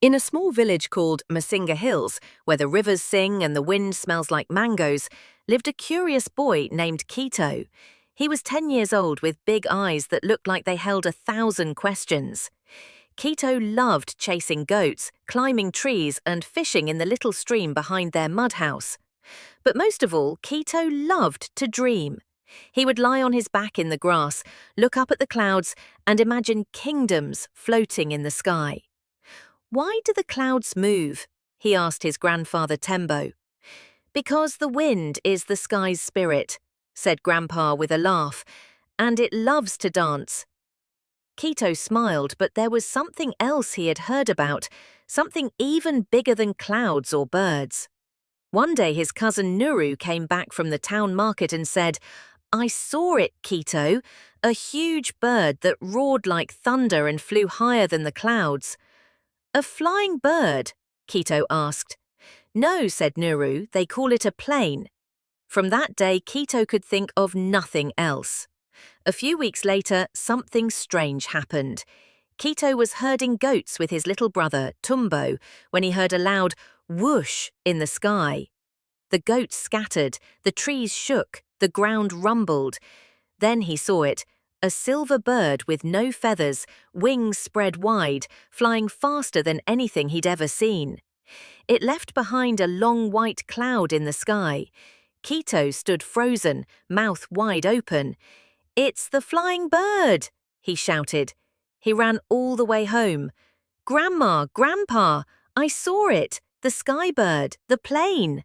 In a small village called Masinga Hills, where the rivers sing and the wind smells like mangoes, lived a curious boy named Kito. He was 10 years old with big eyes that looked like they held 1,000 questions. Kito loved chasing goats, climbing trees, and fishing in the little stream behind their mud house. But most of all, Kito loved to dream. He would lie on his back in the grass, look up at the clouds, and imagine kingdoms floating in the sky. "Why do the clouds move?" he asked his grandfather Tembo. "Because the wind is the sky's spirit," said Grandpa with a laugh, "and it loves to dance." Kito smiled, but there was something else he had heard about, something even bigger than clouds or birds. One day his cousin Nuru came back from the town market and said, "I saw it, Kito, a huge bird that roared like thunder and flew higher than the clouds." "A flying bird?" Kito asked. "No," said Nuru, "they call it a plane." From that day, Kito could think of nothing else. A few weeks later, something strange happened. Kito was herding goats with his little brother, Tumbo, when he heard a loud whoosh in the sky. The goats scattered, the trees shook, the ground rumbled. Then he saw it, a silver bird with no feathers, wings spread wide, flying faster than anything he'd ever seen. It left behind a long white cloud in the sky. Kito stood frozen, mouth wide open. "It's the flying bird!" he shouted. He ran all the way home. "Grandma, Grandpa, I saw it, the sky bird, the plane."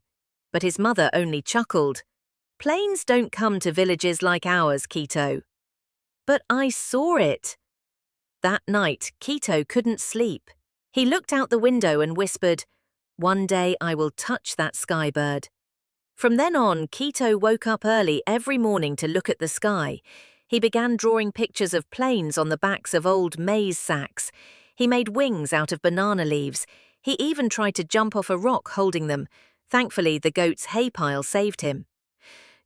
But his mother only chuckled. "Planes don't come to villages like ours, Kito." "But I saw it." That night, Kito couldn't sleep. He looked out the window and whispered, "One day I will touch that sky bird." From then on, Kito woke up early every morning to look at the sky. He began drawing pictures of planes on the backs of old maize sacks. He made wings out of banana leaves. He even tried to jump off a rock holding them. Thankfully, the goat's hay pile saved him.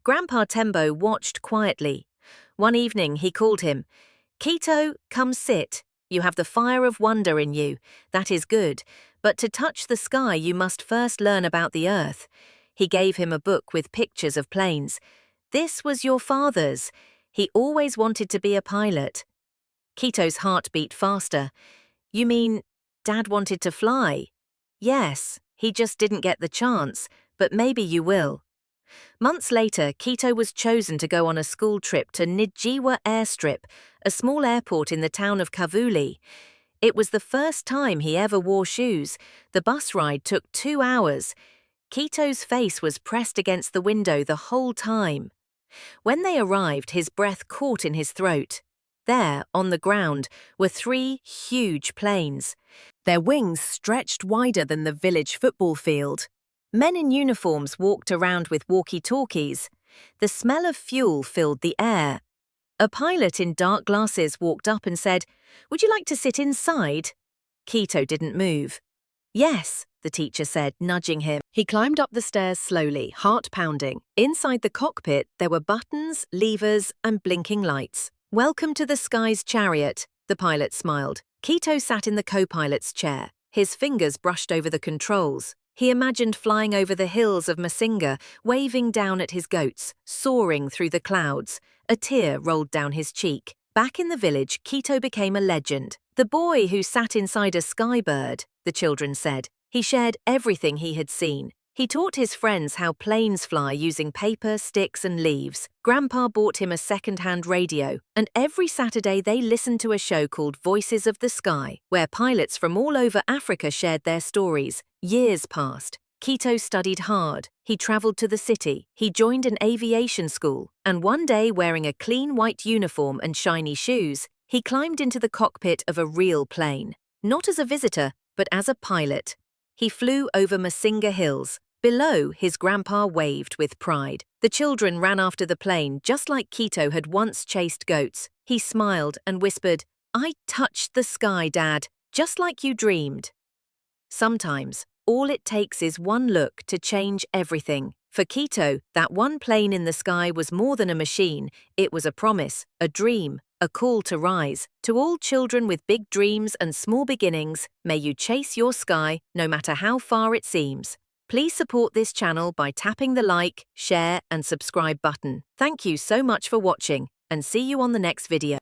Grandpa Tembo watched quietly. One evening, he called him. "Kito, come sit. You have the fire of wonder in you. That is good. But to touch the sky, you must first learn about the earth." He gave him a book with pictures of planes. "This was your father's. He always wanted to be a pilot." Kito's heart beat faster. "You mean Dad wanted to fly?" "Yes, he just didn't get the chance, but maybe you will." Months later, Kito was chosen to go on a school trip to Nijiwa Airstrip, a small airport in the town of Kavuli. It was the first time he ever wore shoes. The bus ride took 2 hours. Kito's face was pressed against the window the whole time. When they arrived, his breath caught in his throat. There, on the ground, were 3 huge planes. Their wings stretched wider than the village football field. Men in uniforms walked around with walkie-talkies. The smell of fuel filled the air. A pilot in dark glasses walked up and said, "Would you like to sit inside?" Kito didn't move. "Yes," the teacher said, nudging him. He climbed up the stairs slowly, heart pounding. Inside the cockpit, there were buttons, levers, and blinking lights. "Welcome to the sky's chariot," the pilot smiled. Kito sat in the co-pilot's chair. His fingers brushed over the controls. He imagined flying over the hills of Masinga, waving down at his goats, soaring through the clouds. A tear rolled down his cheek. Back in the village, Kito became a legend. "The boy who sat inside a skybird," the children said. He shared everything he had seen. He taught his friends how planes fly using paper, sticks, and leaves. Grandpa bought him a second-hand radio, and every Saturday they listened to a show called Voices of the Sky, where pilots from all over Africa shared their stories. Years passed. Kito studied hard. He traveled to the city. He joined an aviation school, and one day, wearing a clean white uniform and shiny shoes, he climbed into the cockpit of a real plane. Not as a visitor, but as a pilot. He flew over Masinga Hills. Below, his grandpa waved with pride. The children ran after the plane, just like Kito had once chased goats. He smiled and whispered, "I touched the sky, Dad, just like you dreamed." Sometimes, all it takes is one look to change everything. For Kito, that one plane in the sky was more than a machine. It was a promise, a dream, A call to rise. To all children with big dreams and small beginnings, may you chase your sky no matter how far it seems. Please support this channel by tapping the like, share, and subscribe button. Thank you so much for watching, and see you on the next video.